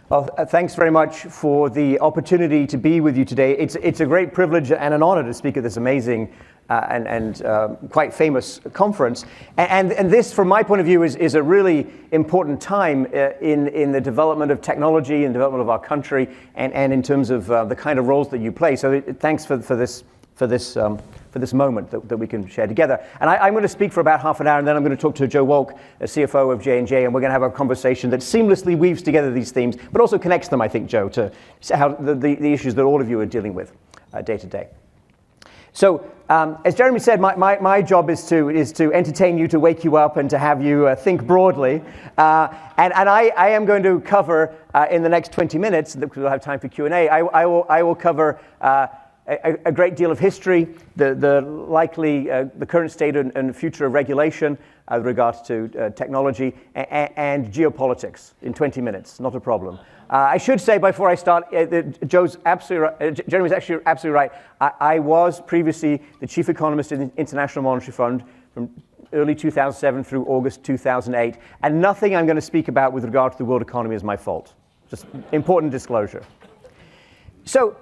Well, thanks very much for the opportunity to be with you today. It's a great privilege and an honor to speak at this amazing and quite famous conference. And this, from my point of view, is a really important time in the development of technology and development of our country, and in terms of the kind of roles that you play. So thanks for this moment that we can share together. And I'm going to speak for about half an hour, and then I'm going to talk to Joe Wolk, a CFO of J&J, and we're going to have a conversation that seamlessly weaves together these themes, but also connects them, I think, Joe, to how the issues that all of you are dealing with day to day. So, as Jeremy said, my job is to entertain you, to wake you up, and to have you think broadly. And I am going to cover, in the next 20 minutes, because we'll have time for Q&A, I will cover a great deal of history, the current state and future of regulation with regards to technology, and geopolitics in 20 minutes, not a problem. I should say before I start, Jeremy's actually absolutely right. I was previously the chief economist in the International Monetary Fund from early 2007 through August 2008, and nothing I'm going to speak about with regard to the world economy is my fault. Just important disclosure. So,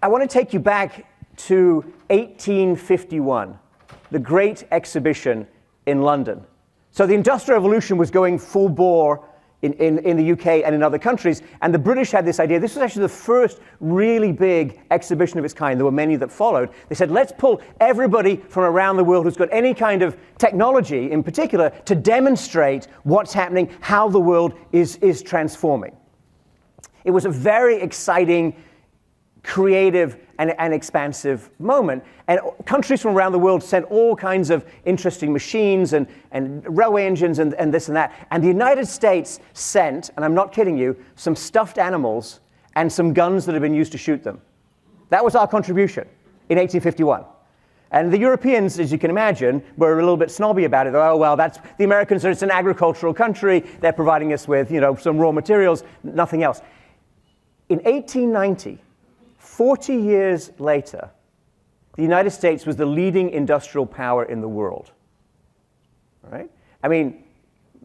I want to take you back to 1851, the Great Exhibition in London. So the Industrial Revolution was going full bore in the UK and in other countries, and the British had this idea. This was actually the first really big exhibition of its kind. There were many that followed. They said, let's pull everybody from around the world who's got any kind of technology in particular to demonstrate what's happening, how the world is transforming. It was a very exciting, creative and expansive moment. And countries from around the world sent all kinds of interesting machines and railway engines and this and that. And the United States sent, and I'm not kidding you, some stuffed animals and some guns that had been used to shoot them. That was our contribution in 1851. And the Europeans, as you can imagine, were a little bit snobby about it. Oh, well, that's the Americans, it's an agricultural country. They're providing us with, some raw materials, nothing else. In 1890, 40 years later, the United States was the leading industrial power in the world. All right? I mean,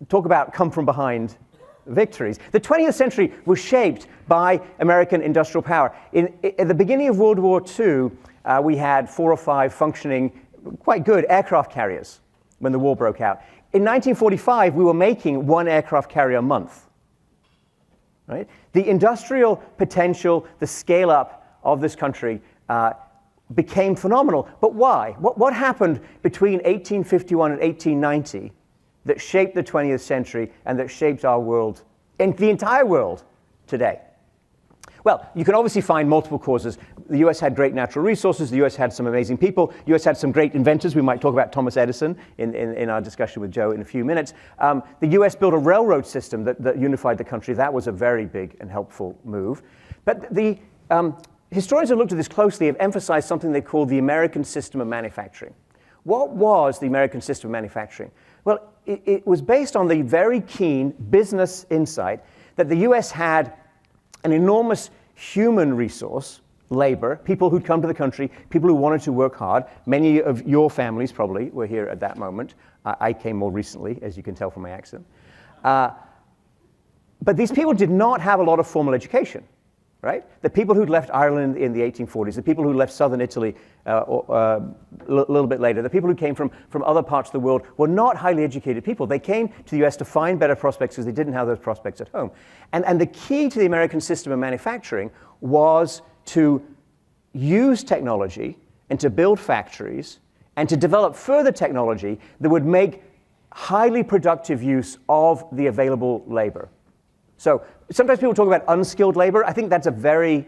talk about come from behind victories. The 20th century was shaped by American industrial power. At the beginning of World War II, we had 4 or 5 functioning, quite good aircraft carriers when the war broke out. In 1945, we were making 1 aircraft carrier a month. Right? The industrial potential, the scale up of this country became phenomenal. But why? What happened between 1851 and 1890 that shaped the 20th century and that shaped our world, and the entire world today? Well, you can obviously find multiple causes. The US had great natural resources. The US had some amazing people. The US had some great inventors. We might talk about Thomas Edison in our discussion with Joe in a few minutes. The US built a railroad system that unified the country. That was a very big and helpful move. But the historians who looked at this closely have emphasized something they call the American system of manufacturing. What was the American system of manufacturing? Well, it was based on the very keen business insight that the US had an enormous human resource, labor, people who'd come to the country, people who wanted to work hard. Many of your families probably were here at that moment. I came more recently, as you can tell from my accent. But these people did not have a lot of formal education. Right? The people who'd left Ireland in the 1840s, the people who left southern Italy a little bit later, the people who came from other parts of the world were not highly educated people. They came to the US to find better prospects because they didn't have those prospects at home. And the key to the American system of manufacturing was to use technology and to build factories and to develop further technology that would make highly productive use of the available labor. So sometimes people talk about unskilled labor. I think that's a very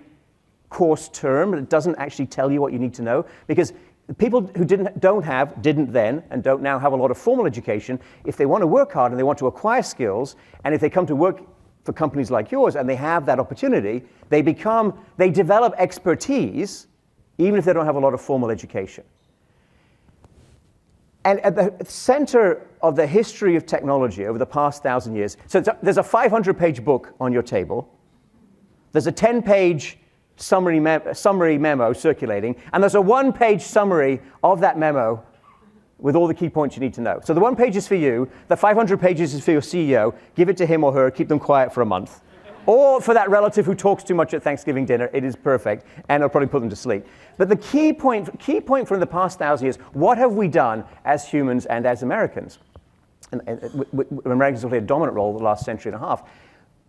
coarse term. It doesn't actually tell you what you need to know, because people who didn't then and don't now have a lot of formal education, if they want to work hard and they want to acquire skills, and if they come to work for companies like yours and they have that opportunity, they develop expertise even if they don't have a lot of formal education. And at the center of the history of technology over the past 1,000 years, so there's a 500-page book on your table, there's a 10-page summary memo circulating, and there's a 1-page summary of that memo with all the key points you need to know. So the 1 page is for you, the 500 pages is for your CEO, give it to him or her, keep them quiet for a month. Or for that relative who talks too much at Thanksgiving dinner, it is perfect, and it'll probably put them to sleep. But the key point from the past 1,000 years, what have we done as humans and as Americans? And Americans have played a dominant role the last century and a half.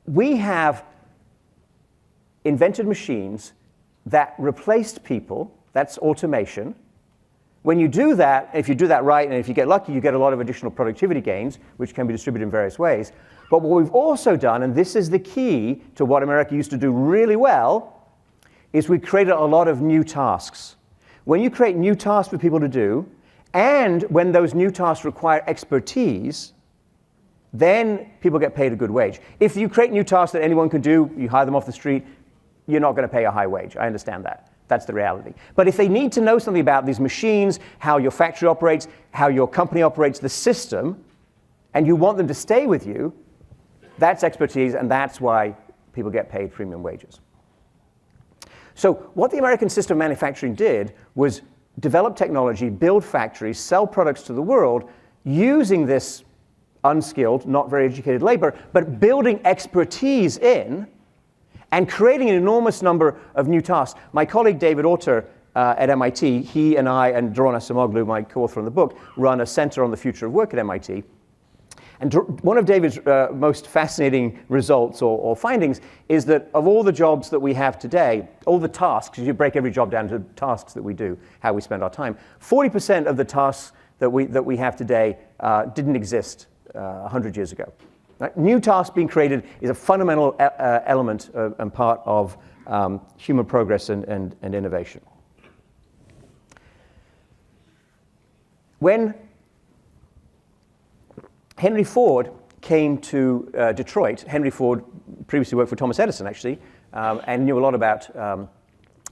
We have invented machines that replaced people. That's automation. When you do that, if you do that right, and if you get lucky, you get a lot of additional productivity gains, which can be distributed in various ways. But what we've also done, and this is the key to what America used to do really well, is we created a lot of new tasks. When you create new tasks for people to do, and when those new tasks require expertise, then people get paid a good wage. If you create new tasks that anyone can do, you hire them off the street, you're not going to pay a high wage. I understand that. That's the reality. But if they need to know something about these machines, how your factory operates, how your company operates, the system, and you want them to stay with you, that's expertise, and that's why people get paid premium wages. So what the American system of manufacturing did was develop technology, build factories, sell products to the world using this unskilled, not very educated labor, but building expertise in and creating an enormous number of new tasks. My colleague David Autor at MIT, he and I and Doron Asimoglu, my co-author on the book, run a center on the future of work at MIT. And one of David's most fascinating results or findings is that of all the jobs that we have today, all the tasks, you break every job down to tasks that we do, how we spend our time, 40% of the tasks that we have today didn't exist 100 years ago. Right? New tasks being created is a fundamental element and part of human progress and innovation. When Henry Ford came to Detroit, Henry Ford previously worked for Thomas Edison, actually, and knew a lot about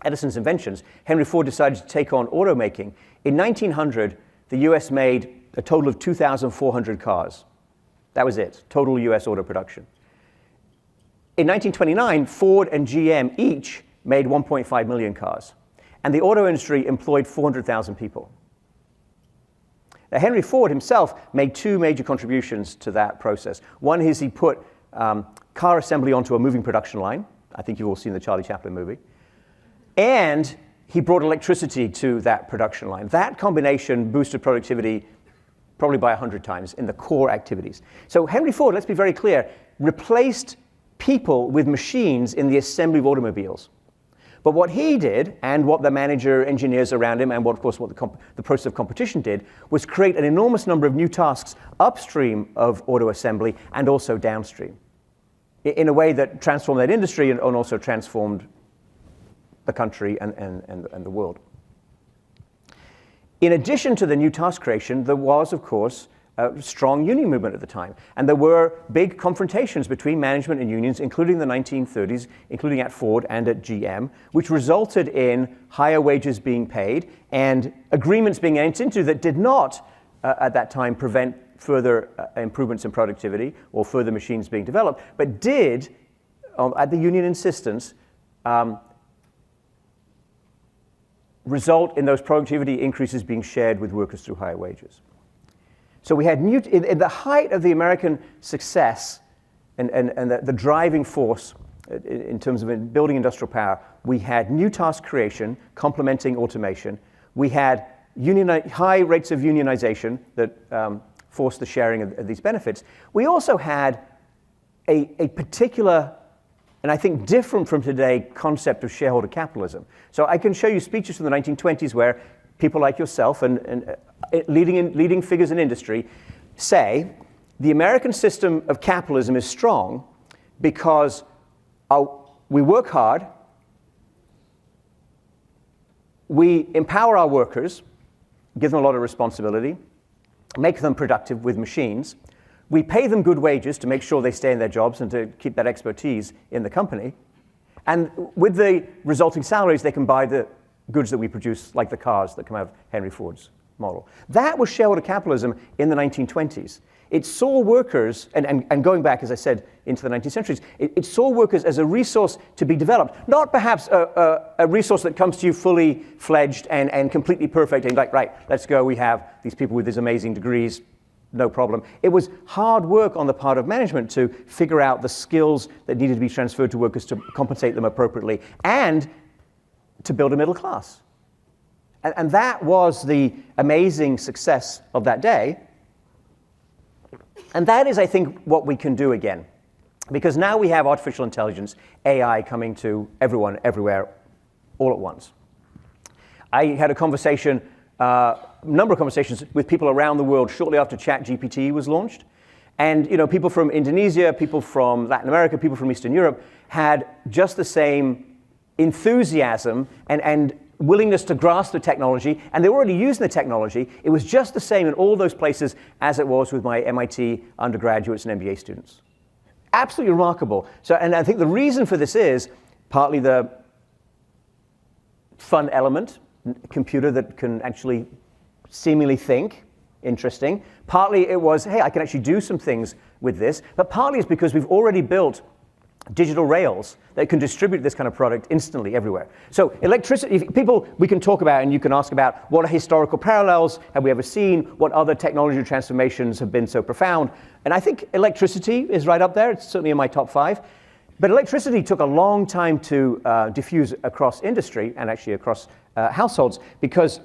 Edison's inventions. Henry Ford decided to take on automaking. In 1900, the US made a total of 2,400 cars. That was it, total US auto production. In 1929, Ford and GM each made 1.5 million cars. And the auto industry employed 400,000 people. Now, Henry Ford himself made two major contributions to that process. One is he put car assembly onto a moving production line. I think you've all seen the Charlie Chaplin movie. And he brought electricity to that production line. That combination boosted productivity probably by 100 times in the core activities. So Henry Ford, let's be very clear, replaced people with machines in the assembly of automobiles. But what he did, and what the manager, engineers around him, and what, of course, what the process of competition did, was create an enormous number of new tasks upstream of auto assembly and also downstream, in a way that transformed that industry and also transformed the country and the world. In addition to the new task creation, there was, of course, a strong union movement at the time. And there were big confrontations between management and unions, including the 1930s, including at Ford and at GM, which resulted in higher wages being paid and agreements being entered into that did not, at that time, prevent further improvements in productivity or further machines being developed, but did, at the union insistence, result in those productivity increases being shared with workers through higher wages. So we had in the height of the American success and the driving force in terms of building industrial power, we had new task creation complementing automation. We had high rates of unionization that forced the sharing of these benefits. We also had a particular, and I think different from today, concept of shareholder capitalism. So I can show you speeches from the 1920s where people like yourself and leading figures in industry say the American system of capitalism is strong because we work hard, we empower our workers, give them a lot of responsibility, make them productive with machines, we pay them good wages to make sure they stay in their jobs and to keep that expertise in the company. And with the resulting salaries, they can buy the goods that we produce, like the cars that come out of Henry Ford's model. That was shareholder capitalism in the 1920s. It saw workers, and going back, as I said, into the 19th centuries, it saw workers as a resource to be developed, not perhaps a resource that comes to you fully fledged and completely perfect, and like, right, let's go, we have these people with these amazing degrees, no problem. It was hard work on the part of management to figure out the skills that needed to be transferred to workers to compensate them appropriately and to build a middle class. And that was the amazing success of that day. And that is, I think, what we can do again. Because now we have artificial intelligence, AI, coming to everyone, everywhere, all at once. I had a conversation, number of conversations with people around the world shortly after ChatGPT was launched. And people from Indonesia, people from Latin America, people from Eastern Europe had just the same enthusiasm and willingness to grasp the technology, and they were already using the technology. It was just the same in all those places as it was with my MIT undergraduates and MBA students. Absolutely remarkable. So, and I think the reason for this is partly the fun element, computer that can actually seemingly think, interesting. Partly it was, hey, I can actually do some things with this, but partly it's because we've already built digital rails that can distribute this kind of product instantly everywhere. So electricity, people we can talk about, and you can ask about what are historical parallels, have we ever seen, what other technology transformations have been so profound. And I think electricity is right up there. It's certainly in my top 5. But electricity took a long time to diffuse across industry and actually across households, because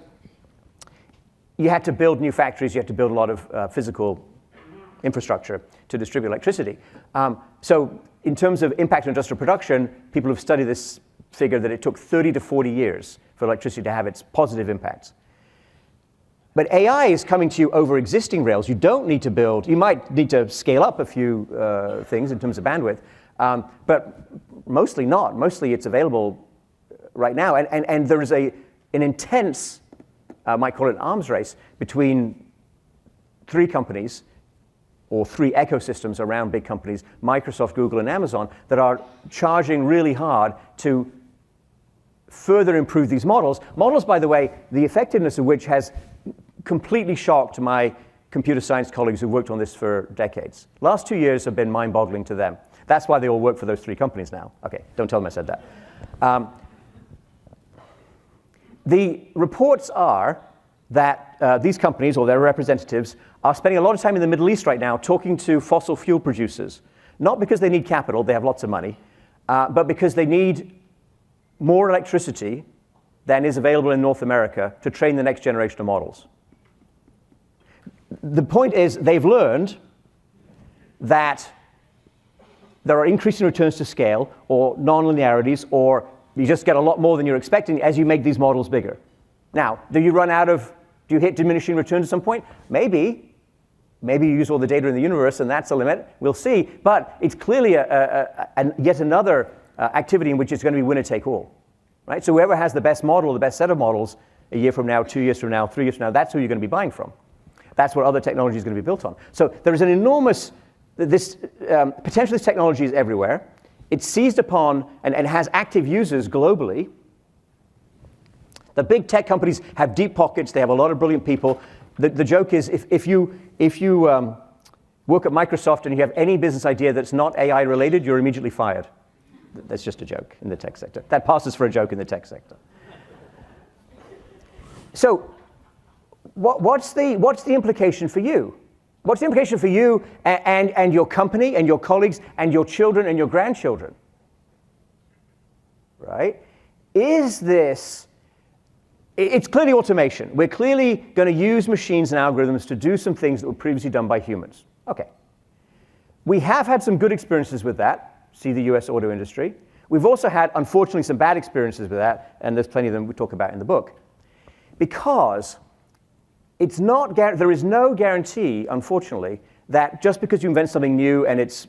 you had to build new factories, you had to build a lot of physical infrastructure to distribute electricity. So in terms of impact on industrial production, people have studied this figure that it took 30 to 40 years for electricity to have its positive impacts. But AI is coming to you over existing rails. You don't need to build, you might need to scale up a few things in terms of bandwidth, but mostly not. Mostly it's available right now. And there is an intense, I might call it an arms race, between 3 companies or 3 ecosystems around big companies, Microsoft, Google, and Amazon, that are charging really hard to further improve these models. Models, by the way, the effectiveness of which has completely shocked my computer science colleagues who've worked on this for decades. Last 2 years have been mind-boggling to them. That's why they all work for those 3 companies now. Okay, don't tell them I said that. The reports are that these companies or their representatives are spending a lot of time in the Middle East right now talking to fossil fuel producers, not because they need capital, they have lots of money, but because they need more electricity than is available in North America to train the next generation of models. The point is, they've learned that there are increasing returns to scale or nonlinearities, or you just get a lot more than you're expecting as you make these models bigger. Now, do you hit diminishing returns at some point? Maybe. Maybe you use all the data in the universe and that's the limit. We'll see. But it's clearly yet another activity in which it's going to be winner take all. Right? So whoever has the best model, the best set of models, a year from now, 2 years from now, 3 years from now, that's who you're going to be buying from. That's what other technology is going to be built on. So there is an enormous, potential this technology is everywhere. It's seized upon and has active users globally. The big tech companies have deep pockets. They have a lot of brilliant people. The joke is, if you work at Microsoft and you have any business idea that's not AI related, you're immediately fired. That's just a joke in the tech sector. That passes for a joke in the tech sector. So, what's the implication for you? What's the implication for you and your company and your colleagues and your children and your grandchildren? Right? Is this? It's clearly automation. We're clearly going to use machines and algorithms to do some things that were previously done by humans. Okay. We have had some good experiences with that. See the US auto industry. We've also had, unfortunately, some bad experiences with that, and there's plenty of them we talk about in the book. Because it's not, there is no guarantee, unfortunately, that just because you invent something new and it's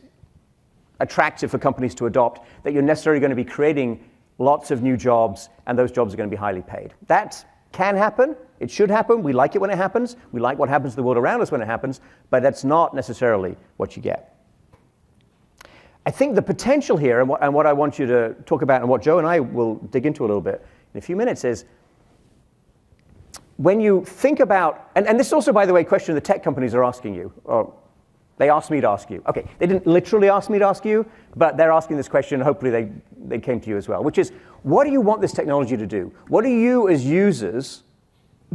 attractive for companies to adopt, that you're necessarily going to be creating lots of new jobs, and those jobs are going to be highly paid. That can happen. It should happen. We like it when it happens. We like what happens to the world around us when it happens, but that's not necessarily what you get. I think the potential here, and what I want you to talk about, and what Joe and I will dig into a little bit in a few minutes, is when you think about, and this is also, by the way, a question the tech companies are asking you, or they asked me to ask you. Okay, they didn't literally ask me to ask you, but they're asking this question, and hopefully they came to you as well, which is, what do you want this technology to do? What do you as users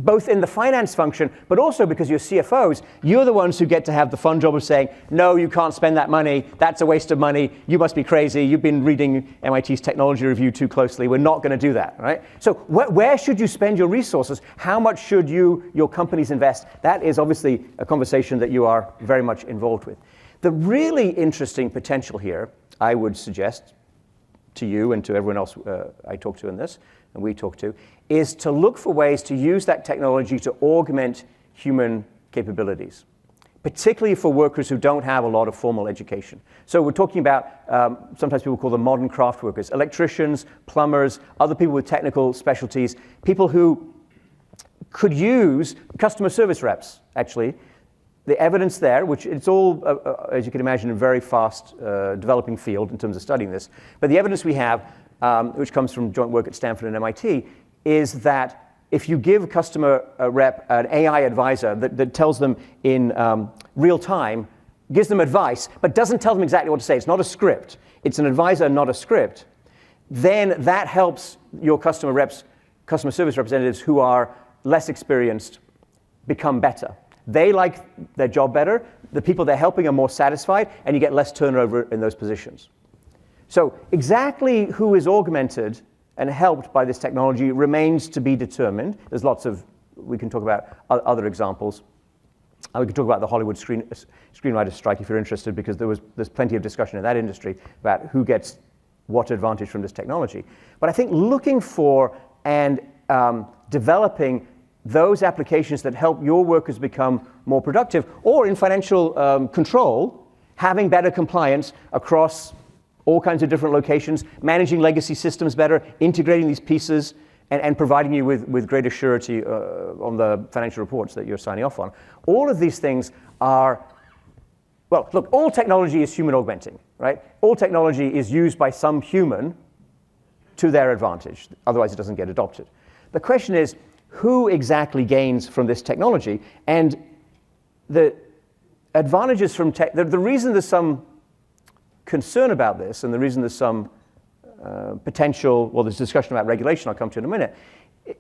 both in the finance function, but also because you're CFOs, you're the ones who get to have the fun job of saying, no, you can't spend that money, that's a waste of money, you must be crazy, you've been reading MIT's technology review too closely, we're not going to do that, right? So where should you spend your resources? How much should your companies invest? That is obviously a conversation that you are very much involved with. The really interesting potential here, I would suggest to you and to everyone else I talk to in this, and we talk to, is to look for ways to use that technology to augment human capabilities, particularly for workers who don't have a lot of formal education. So we're talking about, sometimes people call them modern craft workers, electricians, plumbers, other people with technical specialties, people who could use customer service reps, actually. The evidence there, which it's all, as you can imagine, a very fast developing field in terms of studying this, but the evidence we have, which comes from joint work at Stanford and MIT, is that if you give a customer rep an AI advisor that tells them in real time, gives them advice, but doesn't tell them exactly what to say, it's not a script, it's an advisor, not a script, then that helps your customer service representatives who are less experienced become better. They like their job better, the people they're helping are more satisfied, and you get less turnover in those positions. So exactly who is augmented and helped by this technology remains to be determined. There's lots of, we can talk about other examples. We can talk about the Hollywood screenwriters strike if you're interested, because there's plenty of discussion in that industry about who gets what advantage from this technology. But I think looking for and developing those applications that help your workers become more productive, or in financial control, having better compliance across all kinds of different locations, managing legacy systems better, integrating these pieces, and providing you with greater surety on the financial reports that you're signing off on. All of these things are, well, look, all technology is human augmenting, right? All technology is used by some human to their advantage. Otherwise, it doesn't get adopted. The question is, who exactly gains from this technology? And the advantages from tech, the reason there's some concern about this, and the reason there's some potential, well, there's discussion about regulation I'll come to in a minute,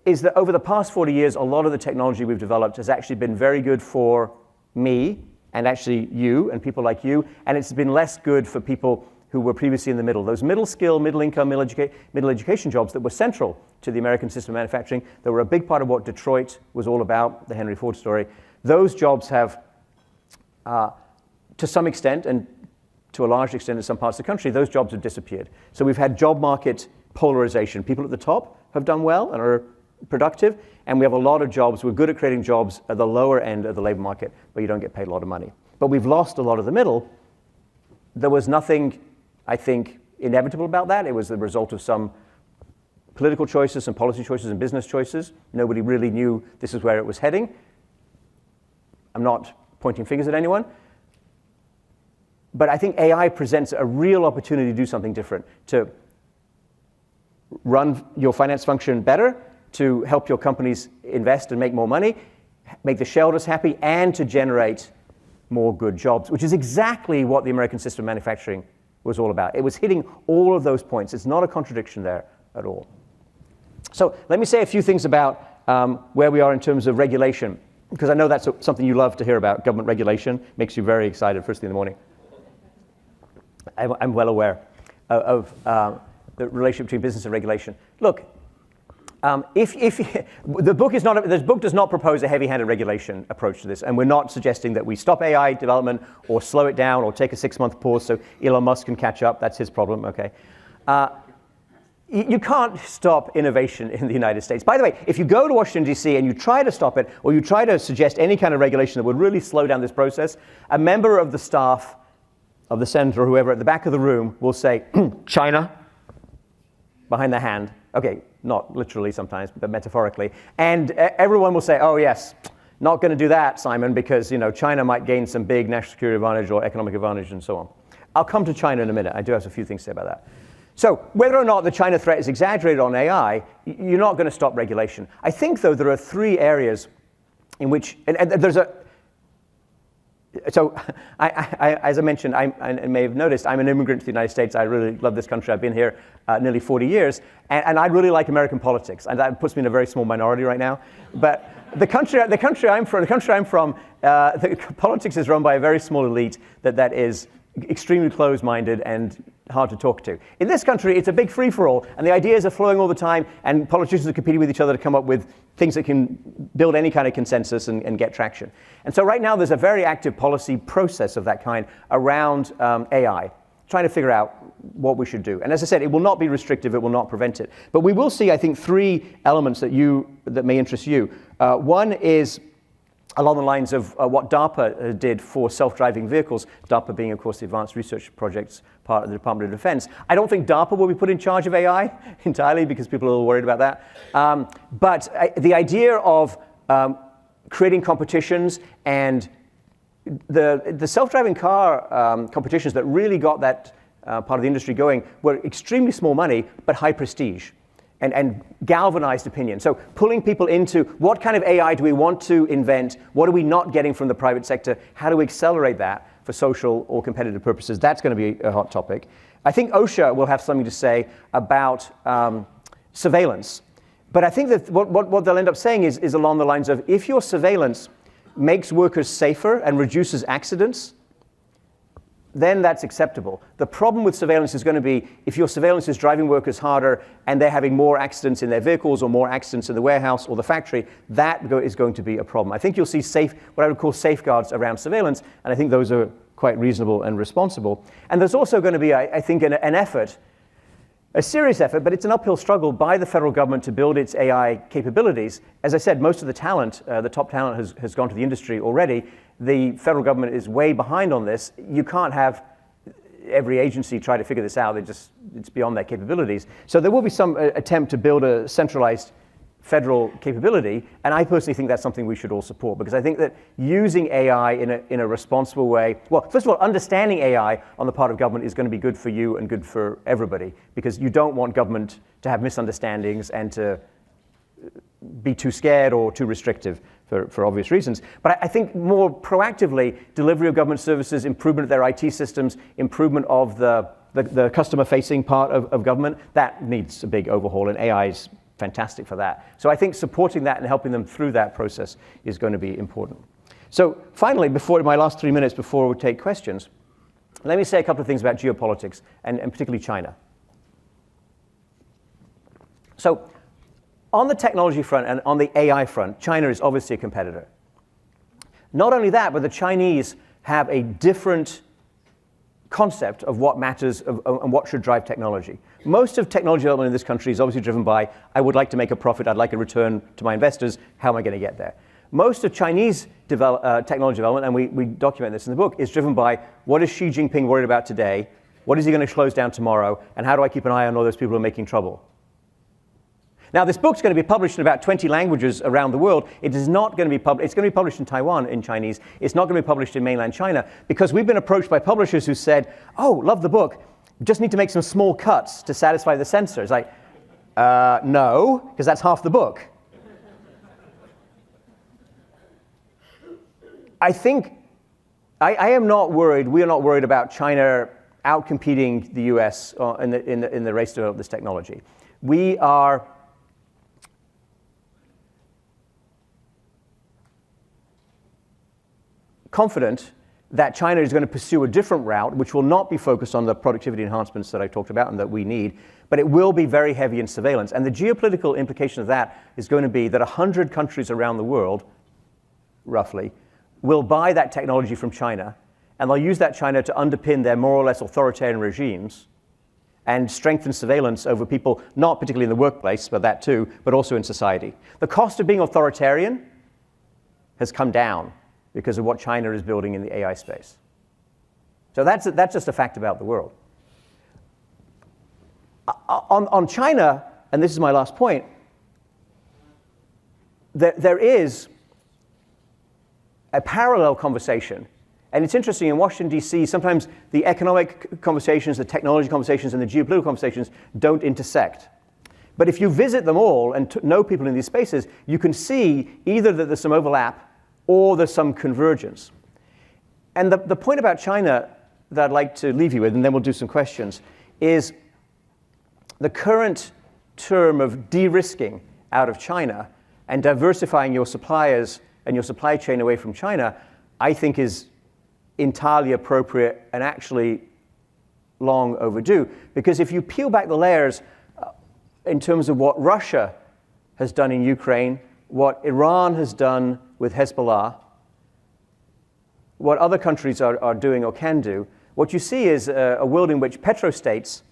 is that over the past 40 years, a lot of the technology we've developed has actually been very good for me, and actually you, and people like you, and it's been less good for people who were previously in the middle. Those middle skill, middle income, middle education jobs that were central to the American system of manufacturing, that were a big part of what Detroit was all about, the Henry Ford story. Those jobs have, to some extent, and to a large extent in some parts of the country, those jobs have disappeared. So we've had job market polarization. People at the top have done well and are productive, and we have a lot of jobs, we're good at creating jobs at the lower end of the labor market, but you don't get paid a lot of money. But we've lost a lot of the middle. There was nothing, I think, inevitable about that. It was the result of some political choices and policy choices and business choices. Nobody really knew this is where it was heading. I'm not pointing fingers at anyone. But I think AI presents a real opportunity to do something different, to run your finance function better, to help your companies invest and make more money, make the shareholders happy, and to generate more good jobs, which is exactly what the American system of manufacturing was all about. It was hitting all of those points. It's not a contradiction there at all. So let me say a few things about where we are in terms of regulation, because I know that's something you love to hear about. Government regulation makes you very excited first thing in the morning. I'm well aware of the relationship between business and regulation. Look, the book does not propose a heavy-handed regulation approach to this, and we're not suggesting that we stop AI development or slow it down or take a 6-month pause so Elon Musk can catch up. That's his problem, okay? You can't stop innovation in the United States. By the way, if you go to Washington, D.C. and you try to stop it, or you try to suggest any kind of regulation that would really slow down this process, a member of the staff of the senator or whoever at the back of the room will say, China, behind their hand. Okay, not literally sometimes, but metaphorically. And everyone will say, oh yes, not going to do that, Simon, because China might gain some big national security advantage or economic advantage and so on. I'll come to China in a minute. I do have a few things to say about that. So whether or not the China threat is exaggerated on AI, you're not going to stop regulation. I think, though, there are 3 areas in which, and there's a, so as I mentioned, I may have noticed, I'm an immigrant to the United States. I really love this country. I've been here nearly 40 years, and I really like American politics, and that puts me in a very small minority right now. But the country I'm from, the politics is run by a very small elite that is extremely closed-minded and hard to talk to. In this country, it's a big free-for-all, and the ideas are flowing all the time, and politicians are competing with each other to come up with things that can build any kind of consensus and get traction. And so right now, there's a very active policy process of that kind around AI, trying to figure out what we should do. And as I said, it will not be restrictive, it will not prevent it. But we will see, I think, 3 elements that may interest you. One is along the lines of what DARPA did for self-driving vehicles, DARPA being, of course, the Advanced Research Projects part of the Department of Defense. I don't think DARPA will be put in charge of AI entirely because people are worried about that. But the idea of creating competitions and the self-driving car competitions that really got that part of the industry going were extremely small money, but high prestige. And galvanized opinion. So pulling people into what kind of AI do we want to invent? What are we not getting from the private sector? How do we accelerate that for social or competitive purposes? That's going to be a hot topic. I think OSHA will have something to say about surveillance. But I think that what they'll end up saying is along the lines of, if your surveillance makes workers safer and reduces accidents, then that's acceptable. The problem with surveillance is going to be if your surveillance is driving workers harder and they're having more accidents in their vehicles or more accidents in the warehouse or the factory, that is going to be a problem. I think you'll see what I would call safeguards around surveillance, and I think those are quite reasonable and responsible. And there's also going to be, I think, an effort, a serious effort, but it's an uphill struggle by the federal government to build its AI capabilities. As I said, most of the talent, the top talent has gone to the industry already. The federal government is way behind on this. You can't have every agency try to figure this out. It's beyond their capabilities. So there will be some attempt to build a centralized federal capability, and I personally think that's something we should all support, because I think that using AI in a responsible way, well, first of all, understanding AI on the part of government is going to be good for you and good for everybody, because you don't want government to have misunderstandings and to be too scared or too restrictive for obvious reasons. But I think more proactively, delivery of government services, improvement of their IT systems, improvement of the customer-facing part of government, that needs a big overhaul, and AI is fantastic for that. So I think supporting that and helping them through that process is going to be important. So finally, before my last 3 minutes before we take questions, let me say a couple of things about geopolitics and particularly China. So on the technology front and on the AI front, China is obviously a competitor. Not only that, but the Chinese have a different concept of what matters and what should drive technology. Most of technology development in this country is obviously driven by, I would like to make a profit, I'd like a return to my investors, how am I going to get there? Most of Chinese technology development, and we document this in the book, is driven by what is Xi Jinping worried about today, what is he going to close down tomorrow, and how do I keep an eye on all those people who are making trouble? Now, this book's going to be published in about 20 languages around the world. It is not going to be published. It's going to be published in Taiwan in Chinese. It's not going to be published in mainland China, because we've been approached by publishers who said, oh, love the book, just need to make some small cuts to satisfy the censor. It's like, no, because that's half the book. I think I am not worried, we are not worried about China outcompeting the US in the race to develop this technology. We are confident that China is going to pursue a different route, which will not be focused on the productivity enhancements that I talked about and that we need, but it will be very heavy in surveillance. And the geopolitical implication of that is going to be that 100 countries around the world, roughly, will buy that technology from China, and they'll use that China to underpin their more or less authoritarian regimes and strengthen surveillance over people, not particularly in the workplace, but that too, but also in society. The cost of being authoritarian has come down because of what China is building in the AI space. So that's just a fact about the world. On China, and this is my last point, there is a parallel conversation. And it's interesting, in Washington, D.C., sometimes the economic conversations, the technology conversations, and the geopolitical conversations don't intersect. But if you visit them all and know people in these spaces, you can see either that there's some overlap or there's some convergence. And the point about China that I'd like to leave you with, and then we'll do some questions, is the current term of de-risking out of China And diversifying your suppliers and your supply chain away from China, I think is entirely appropriate and actually long overdue. Because if you peel back the layers in terms of what Russia has done in Ukraine, what Iran has done with Hezbollah, what other countries are doing or can do, what you see is a world in which petrostates,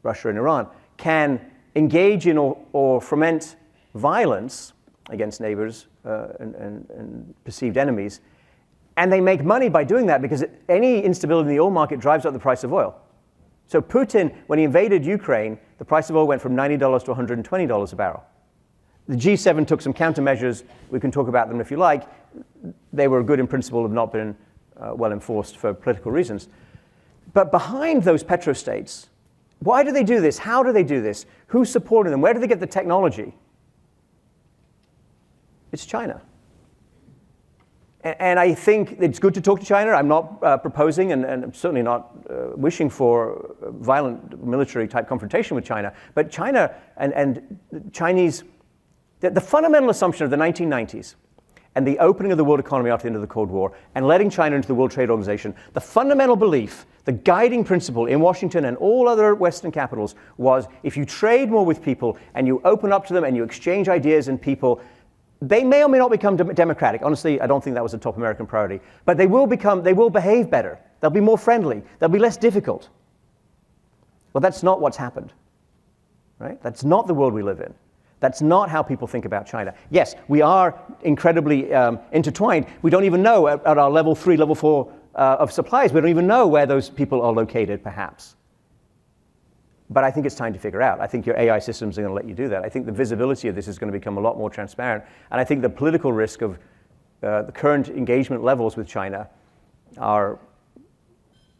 Russia and Iran, can engage in or foment violence against neighbors and perceived enemies, and they make money by doing that because any instability in the oil market drives up the price of oil. So Putin, when he invaded Ukraine, the price of oil went from $90 to $120 a barrel. The G7 took some countermeasures. We can talk about them if you like. They were good in principle, have not been well enforced for political reasons. But behind those petrostates, why do they do this? How do they do this? Who's supporting them? Where do they get the technology? It's China. And I think it's good to talk to China. I'm not proposing and I'm certainly not wishing for violent military type confrontation with China. But China and Chinese, the fundamental assumption of the 1990s and the opening of the world economy after the end of the Cold War and letting China into the World Trade Organization, the fundamental belief, the guiding principle in Washington and all other Western capitals was if you trade more with people and you open up to them and you exchange ideas and people, they may or may not become democratic. Honestly, I don't think that was a top American priority. But they will behave better. They'll be more friendly. They'll be less difficult. Well, that's not what's happened, right? That's not the world we live in. That's not how people think about China. Yes, we are incredibly intertwined. We don't even know at our level 3, level 4 of suppliers, we don't even know where those people are located, perhaps. But I think it's time to figure out. I think your AI systems are going to let you do that. I think the visibility of this is going to become a lot more transparent. And I think the political risk of the current engagement levels with China are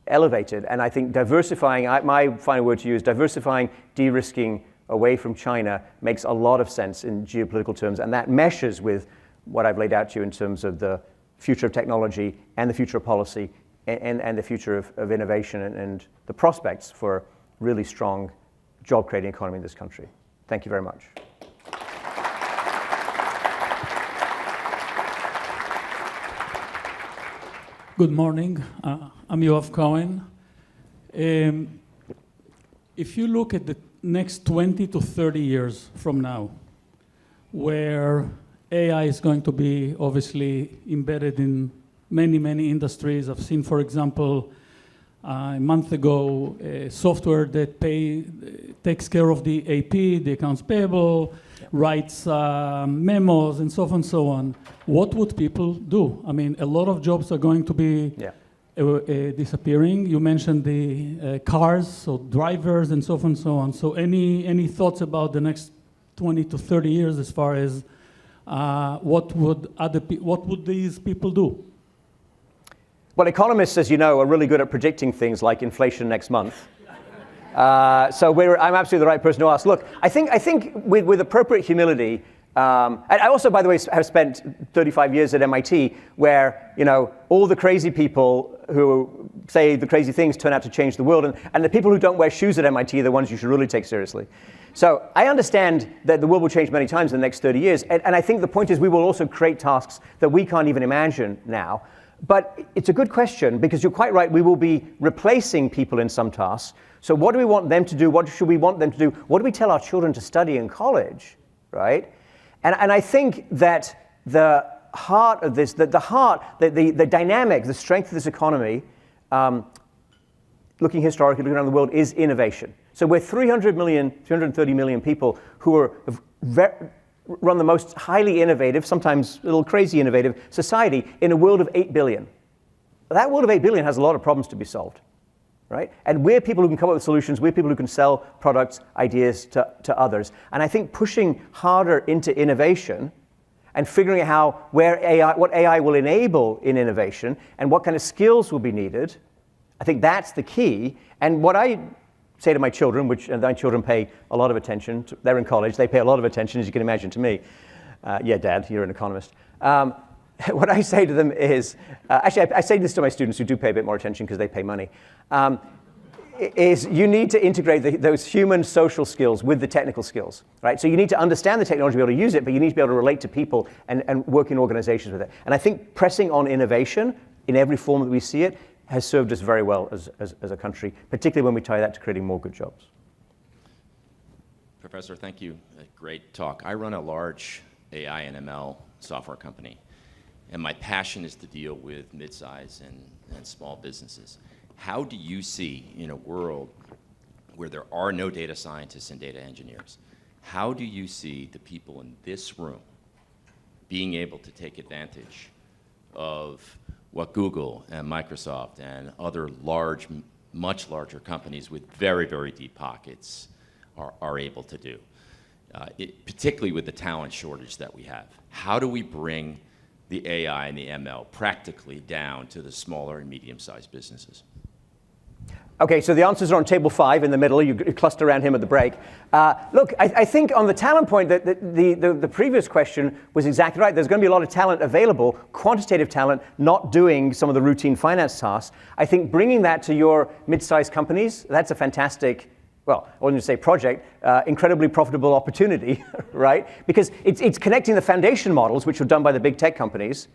elevated. And I think diversifying, my final word to you is diversifying, de-risking away from China makes a lot of sense in geopolitical terms. And that meshes with what I've laid out to you in terms of the future of technology and the future of policy and the future of innovation and the prospects for really strong job-creating economy in this country. Thank you very much. Good morning. I'm Yoav Cohen. If you look at the next 20 to 30 years from now, where AI is going to be obviously embedded in many, many industries. I've seen, for example, a month ago, software that takes care of the AP, the accounts payable, writes memos, and so on and so on. What would people do? I mean, a lot of jobs are going to be disappearing. You mentioned the cars, so drivers, and so on and so on. So any thoughts about the next 20 to 30 years as far as what would these people do? Well, economists, as you know, are really good at predicting things like inflation next month. So I'm absolutely the right person to ask. Look, I think with appropriate humility, and I also, by the way, have spent 35 years at MIT, where all the crazy people who say the crazy things turn out to change the world, and the people who don't wear shoes at MIT are the ones you should really take seriously. So I understand that the world will change many times in the next 30 years, and I think the point is we will also create tasks that we can't even imagine now. But it's a good question, because you're quite right, we will be replacing people in some tasks. So what do we want them to do? What should we want them to do? What do we tell our children to study in college, right? And I think that the heart of this, the dynamic, the strength of this economy, looking historically, looking around the world, is innovation. So we're 330 million people who run the most highly innovative, sometimes a little crazy innovative society in a world of 8 billion. That world of 8 billion has a lot of problems to be solved, right? And we're people who can come up with solutions. We're people who can sell products, ideas to others. And I think pushing harder into innovation and figuring out what AI will enable in innovation and what kind of skills will be needed, I think that's the key. And what I say to my children, and my children pay a lot of attention. They're in college. They pay a lot of attention, as you can imagine, to me. Yeah, Dad, you're an economist. What I say to them is, actually, I say this to my students who do pay a bit more attention because they pay money. is you need to integrate those human social skills with the technical skills, right? So you need to understand the technology to be able to use it, but you need to be able to relate to people and work in organizations with it. And I think pressing on innovation in every form that we see it has served us very well as a country, particularly when we tie that to creating more good jobs. Professor, thank you. A great talk. I run a large AI and ML software company, and my passion is to deal with mid-size and small businesses. How do you see, in a world where there are no data scientists and data engineers, how do you see the people in this room being able to take advantage of what Google and Microsoft and other large, much larger companies with very, very deep pockets are able to do, particularly with the talent shortage that we have? How do we bring the AI and the ML practically down to the smaller and medium-sized businesses? Okay, so the answers are on table 5 in the middle. You cluster around him at the break. Look, I think on the talent point, that the previous question was exactly right. There's going to be a lot of talent available, quantitative talent, not doing some of the routine finance tasks. I think bringing that to your mid-sized companies, that's a fantastic, well, I wouldn't say project, incredibly profitable opportunity, right? Because it's connecting the foundation models, which are done by the big tech companies,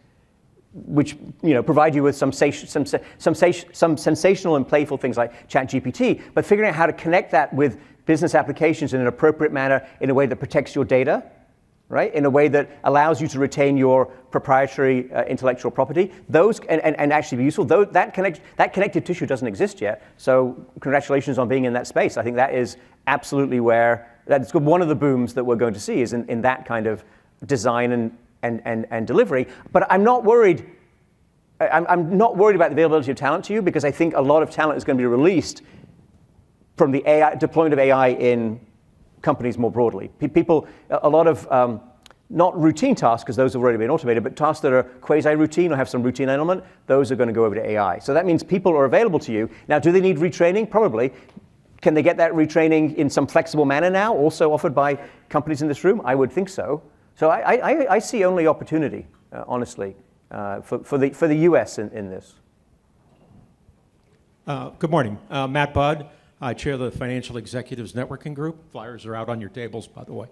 which provide you with some sensational and playful things like ChatGPT, but figuring out how to connect that with business applications in an appropriate manner, in a way that protects your data, right? In a way that allows you to retain your proprietary intellectual property. Those and actually be useful. That connective tissue doesn't exist yet. So congratulations on being in that space. I think that is absolutely that's one of the booms that we're going to see is in that kind of design and delivery. But I'm not worried. I'm not worried about the availability of talent to you, because I think a lot of talent is going to be released from the deployment of AI in companies more broadly. People, a lot of not routine tasks, because those have already been automated, but tasks that are quasi-routine or have some routine element, those are going to go over to AI. So that means people are available to you. Now, do they need retraining? Probably. Can they get that retraining in some flexible manner now, also offered by companies in this room? I would think so. So I see only opportunity, honestly, for the U.S. in this. Good morning. Matt Budd. I chair the Financial Executives Networking Group. Flyers are out on your tables, by the way.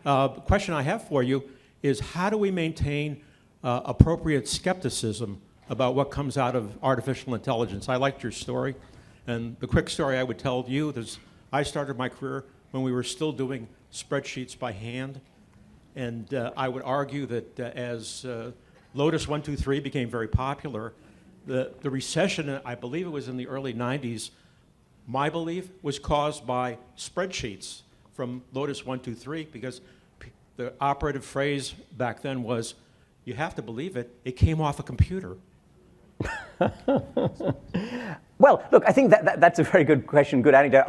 The question I have for you is, how do we maintain appropriate skepticism about what comes out of artificial intelligence? I liked your story. And the quick story I would tell you is, I started my career when we were still doing spreadsheets by hand. And I would argue that as Lotus 1-2-3 became very popular, the recession, I believe it was in the early 90s, my belief was caused by spreadsheets from Lotus 1-2-3, because the operative phrase back then was, you have to believe it, it came off a computer. Well, look, I think that's a very good question, good anecdote.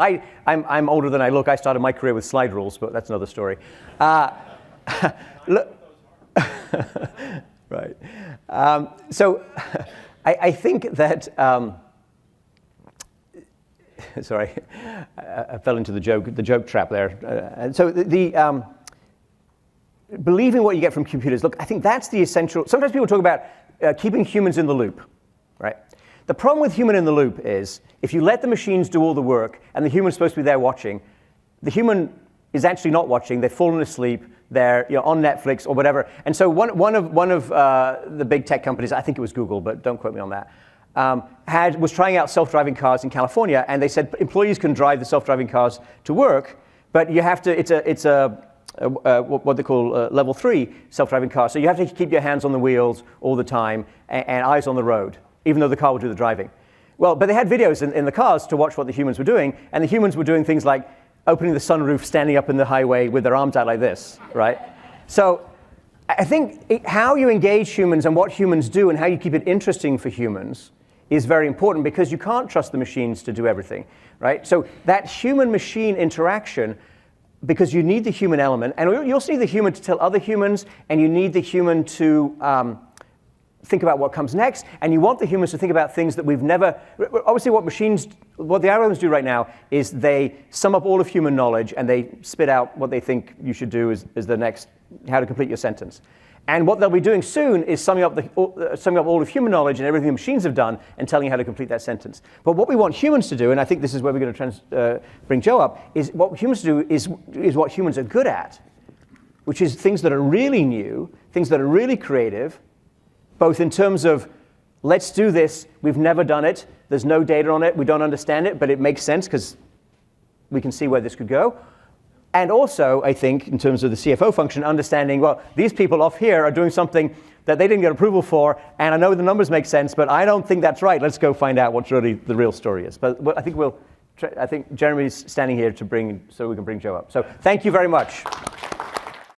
I'm older than I look. I started my career with slide rules, but that's another story. Look, right. So I think that, sorry, I fell into the joke trap there. And so believing what you get from computers, look, I think that's the essential. Sometimes people talk about keeping humans in the loop, right? The problem with human in the loop is, if you let the machines do all the work and the human's supposed to be there watching, the human is actually not watching. They've fallen asleep. They're on Netflix or whatever. And so one of the big tech companies, I think it was Google, but don't quote me on that, was trying out self-driving cars in California, and they said employees can drive the self-driving cars to work, but you have to. It's what they call level 3 self-driving car. So you have to keep your hands on the wheels all the time and eyes on the road, even though the car will do the driving. Well, but they had videos in the cars to watch what the humans were doing, and the humans were doing things like opening the sunroof, standing up in the highway with their arms out like this, right? So I think how you engage humans and what humans do and how you keep it interesting for humans is very important, because you can't trust the machines to do everything, right? So that human-machine interaction, because you need the human element, and you also need the human to tell other humans, and you need the human to think about what comes next, and you want the humans to think about things that we've never. Obviously, what the algorithms do right now is they sum up all of human knowledge and they spit out what they think you should do as the next, how to complete your sentence. And what they'll be doing soon is summing up all of human knowledge and everything the machines have done and telling you how to complete that sentence. But what we want humans to do, and I think this is where we're going to bring Joe up, is what humans do is what humans are good at, which is things that are really new, things that are really creative, both in terms of, let's do this, we've never done it, there's no data on it, we don't understand it, but it makes sense because we can see where this could go. And also, I think, in terms of the CFO function, understanding, well, these people off here are doing something that they didn't get approval for, and I know the numbers make sense, but I don't think that's right. Let's go find out what's really the real story is. But I think Jeremy's standing here so we can bring Joe up. So thank you very much.